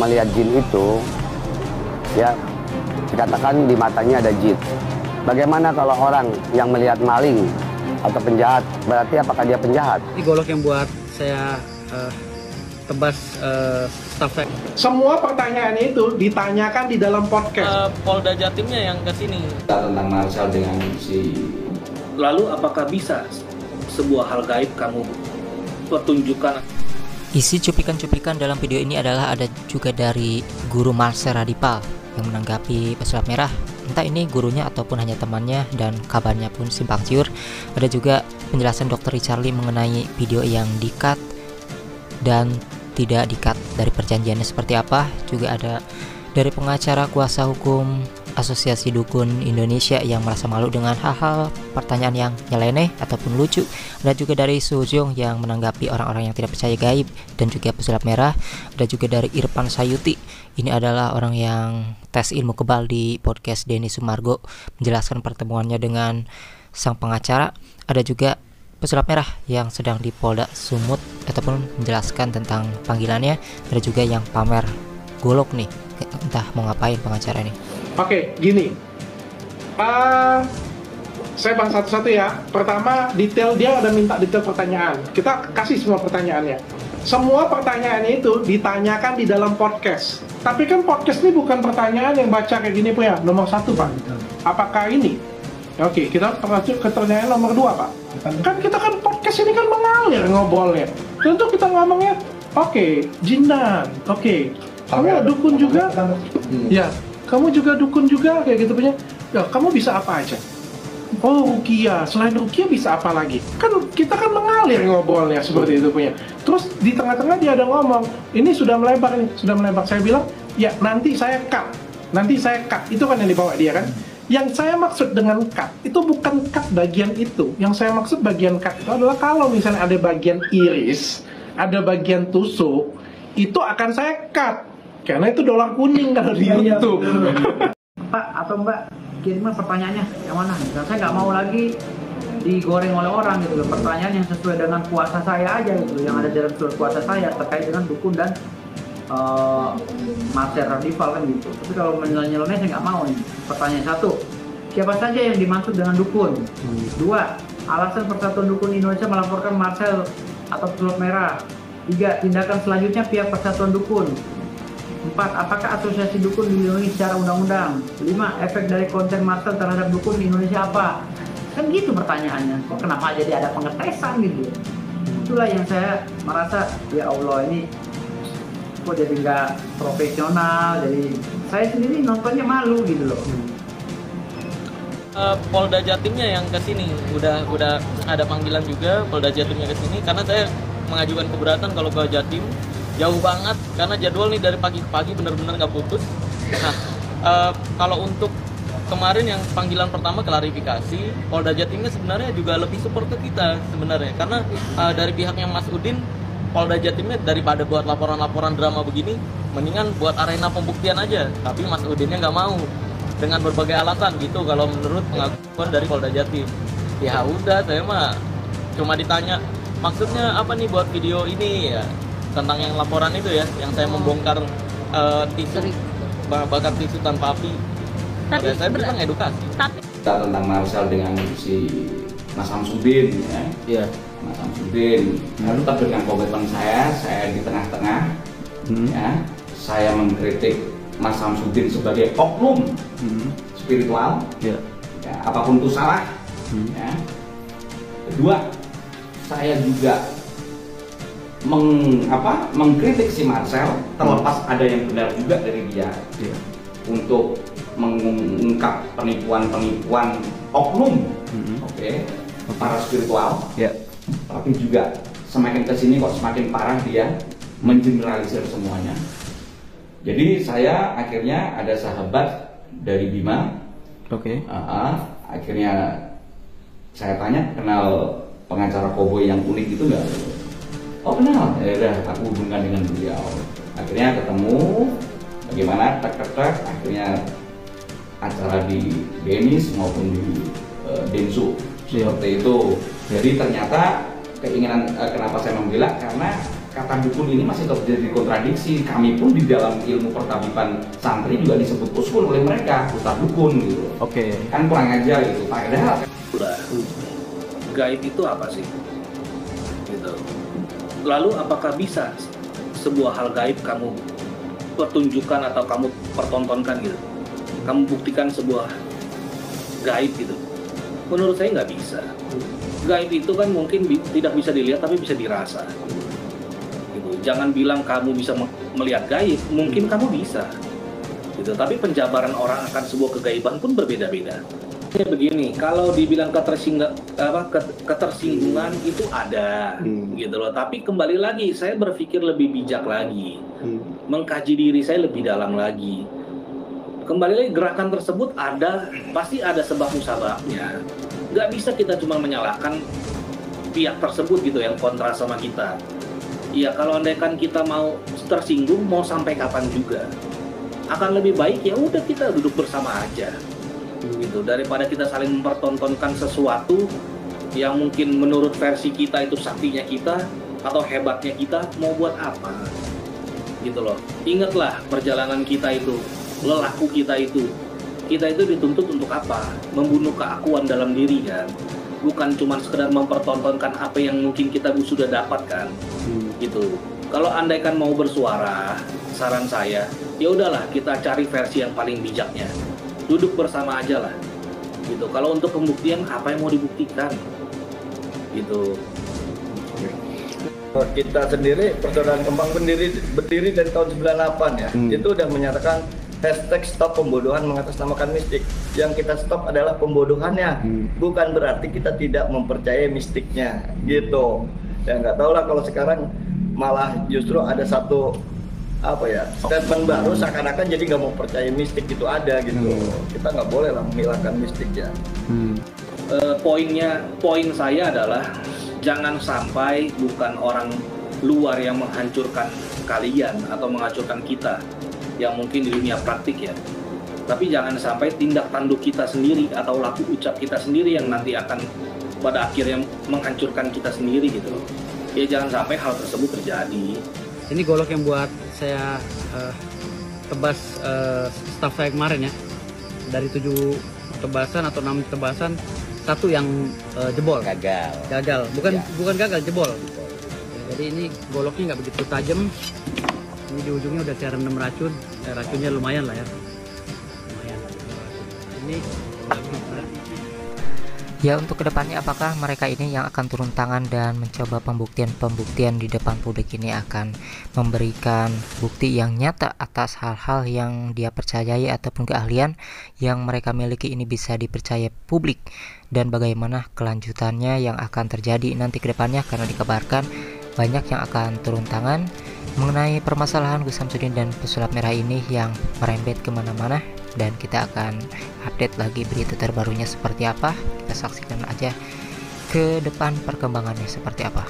melihat jin itu, ya dikatakan di matanya ada jin. Bagaimana kalau orang yang melihat maling atau penjahat, berarti apakah dia penjahat? Ini golok yang buat saya tebas stafek. Semua pertanyaan itu ditanyakan di dalam podcast. Polda Jatimnya yang kesini. Tentang Marcel dengan si. Lalu apakah bisa sebuah hal gaib kamu pertunjukkan? Isi cuplikan-cuplikan dalam video ini adalah ada juga dari guru Marcel Radipal yang menanggapi pesulap merah. Entah ini gurunya ataupun hanya temannya, dan kabarnya pun simpang siur. Ada juga penjelasan Dr. Richard Lee mengenai video yang di-cut dan tidak di-cut, dari perjanjiannya seperti apa. Juga ada dari pengacara kuasa hukum Asosiasi Dukun Indonesia yang merasa malu dengan hal-hal pertanyaan yang nyeleneh ataupun lucu. Ada juga dari Sujong yang menanggapi orang-orang yang tidak percaya gaib dan juga pesulap merah. Ada juga dari Irfan Sayuti. Ini adalah orang yang tes ilmu kebal di podcast Denny Sumargo, menjelaskan pertemuannya dengan sang pengacara. Ada juga pesulap merah yang sedang di Polda Sumut ataupun menjelaskan tentang panggilannya. Ada juga yang pamer golok nih, entah mau ngapain pengacara ini. Oke, gini. Saya bahas satu-satu ya. Pertama, detail, dia ada minta detail pertanyaan. Kita kasih semua pertanyaannya. Semua pertanyaannya itu ditanyakan di dalam podcast. Tapi kan podcast ini bukan pertanyaan yang baca kayak gini, Pak ya. Nomor 1, Pak. Apakah ini? Oke, kita terlanjut ke pertanyaan nomor 2, Pak. Kan kita kan podcast ini kan mengalir ngobrolnya. Tentu kita ngomongnya, oke, jinan, oke. Kamu dukun juga? Ya. Kamu juga dukun juga kayak gitu punya. Ya, kamu bisa apa aja? Oh, ruqyah. Selain ruqyah bisa apa lagi? Kan kita kan mengalir ngobrolnya seperti itu punya. Terus di tengah-tengah dia ada ngomong, ini sudah melebar nih, sudah melebar. Saya bilang, ya nanti saya cut. Nanti saya cut. Itu kan yang dibawa dia kan. Yang saya maksud dengan cut itu bukan cut bagian itu. Yang saya maksud bagian cut itu adalah kalau misalnya ada bagian iris, ada bagian tusuk, itu akan saya cut. Karena itu dolar kuning kalau di YouTube. Pak atau Mbak, kirim pertanyaannya yang mana? Dan saya nggak mau lagi digoreng oleh orang gitu loh. Pertanyaan yang sesuai dengan kuasa saya aja gitu loh, yang ada dalam surat kuasa saya terkait dengan dukun dan Marcel Radipal kan gitu. Tapi kalau menyeleneh saya nggak mau nih. Pertanyaan 1, siapa saja yang dimaksud dengan dukun? 2, alasan Persatuan Dukun Indonesia melaporkan Marcel atau pesulap merah. 3, tindakan selanjutnya pihak Persatuan Dukun. 4, apakah asosiasi dukun dilindungi secara undang-undang? 5, efek dari konten Marcel terhadap dukun di Indonesia apa? Kan gitu pertanyaannya. Kok kenapa jadi ada pengetesan gitu? Itulah yang saya merasa, ya Allah, ini kok jadi nggak profesional. Jadi saya sendiri nontonnya malu gitu loh. Polda Jatimnya yang kesini, udah ada panggilan juga Polda Jatimnya kesini, karena saya mengajukan keberatan kalau ke Jatim. Jauh banget, karena jadwal nih dari pagi ke pagi bener-bener nggak putus. Nah, kalau untuk kemarin yang panggilan pertama klarifikasi, Polda Jatimnya sebenarnya juga lebih support ke kita sebenarnya. Karena dari pihaknya Mas Udin, Polda Jatimnya daripada buat laporan-laporan drama begini, mendingan buat arena pembuktian aja. Tapi Mas Udinnya nggak mau, dengan berbagai alasan gitu kalau menurut pengakuan dari Polda Jatim. Ya udah, saya mah cuma ditanya, maksudnya apa nih buat video ini ya? Tentang yang laporan itu ya, yang saya membongkar tisu, bakar tisu tanpa api. Tapi saya bilang edukasi. Tentang Marcel dengan si Mas Samsudin, ya. Iya. Mas Samsudin. Lalu tetap dengan komitmen saya di tengah-tengah. Ya, saya mengkritik Mas Samsudin sebagai oknum spiritual. Ya, apapun itu salah. Ya. Kedua, saya juga mengkritik si Marcel, terlepas ada yang benar juga dari dia, untuk mengungkap penipuan oknum, para spiritual. Tapi juga semakin kesini kok semakin parah dia mengeneralisir semuanya. Jadi saya akhirnya ada sahabat dari Bima. Akhirnya saya tanya, kenal pengacara koboi yang unik itu nggak? Oh kenal, ya udah aku hubungkan dengan beliau. Akhirnya ketemu, bagaimana akhirnya acara di Denis maupun di Densu seperti itu. Jadi ternyata keinginan kenapa saya membela, karena kata dukun ini masih terjadi kontradiksi. Kami pun di dalam ilmu pertabiban santri juga disebut uskun oleh mereka, ustadz dukun gitu. Oke. Kan kurang aja gitu. Padahal Udah. Gaib itu apa sih? Gitu. Lalu apakah bisa sebuah hal gaib kamu pertunjukkan atau kamu pertontonkan gitu? Kamu buktikan sebuah gaib gitu? Menurut saya nggak bisa. Gaib itu kan mungkin tidak bisa dilihat tapi bisa dirasa. Gitu. Jangan bilang kamu bisa melihat gaib, mungkin kamu bisa. Gitu. Tapi penjabaran orang akan sebuah kegaiban pun berbeda-beda. Begini, kalau dibilang ketersinggungan itu ada, gitu loh. Tapi kembali lagi, saya berpikir lebih bijak lagi, mengkaji diri saya lebih dalam lagi. Kembali lagi, gerakan tersebut ada, pasti ada sebab musababnya. Nggak bisa kita cuma menyalahkan pihak tersebut gitu yang kontra sama kita. Iya, kalau andaikan kita mau tersinggung, mau sampai kapan juga, akan lebih baik ya udah kita duduk bersama aja. Gitu, daripada kita saling mempertontonkan sesuatu yang mungkin menurut versi kita itu saktinya kita atau hebatnya kita, mau buat apa gitu loh. Ingatlah perjalanan kita itu, lelaku kita itu dituntut untuk apa? Membunuh keakuan dalam diri kan, bukan cuma sekedar mempertontonkan apa yang mungkin kita sudah dapatkan gitu. Kalau andaikan mau bersuara, saran saya ya udahlah kita cari versi yang paling bijaknya, duduk bersama aja lah gitu. Kalau untuk pembuktian apa yang mau dibuktikan gitu. Kita sendiri Persaudaraan Kembang berdiri dari tahun 98 ya. Itu udah menyatakan hashtag stop pembodohan mengatasnamakan mistik. Yang kita stop adalah pembodohannya, bukan berarti kita tidak mempercayai mistiknya gitu. Ya nggak tahu lah kalau sekarang malah justru ada satu statement baru seakan-akan jadi nggak mau percaya mistik itu ada gitu. Kita nggak boleh lah menghilangkan mistiknya. Poin saya adalah jangan sampai bukan orang luar yang menghancurkan kalian atau menghancurkan kita yang mungkin di dunia praktik ya, tapi jangan sampai tindak tanduk kita sendiri atau laku ucap kita sendiri yang nanti akan pada akhirnya menghancurkan kita sendiri gitu. Ya jangan sampai hal tersebut terjadi. Ini golok yang buat saya tebas staff saya kemarin ya. Dari 7 tebasan atau 6 tebasan, 1 yang jebol. Gagal. Bukan gagal, jebol. Ya, jadi ini goloknya nggak begitu tajam. Ini di ujungnya udah saya rendam racun. Racunnya lumayan lah ya. Lumayan. Ini Ya, untuk kedepannya apakah mereka ini yang akan turun tangan dan mencoba pembuktian di depan publik ini akan memberikan bukti yang nyata atas hal-hal yang dia percayai ataupun keahlian yang mereka miliki ini bisa dipercaya publik, dan bagaimana kelanjutannya yang akan terjadi nanti kedepannya, karena dikabarkan banyak yang akan turun tangan mengenai permasalahan Gus Samsudin dan pesulap merah ini yang merembet kemana-mana. Dan kita akan update lagi berita terbarunya seperti apa. Kita saksikan aja ke depan perkembangannya seperti apa.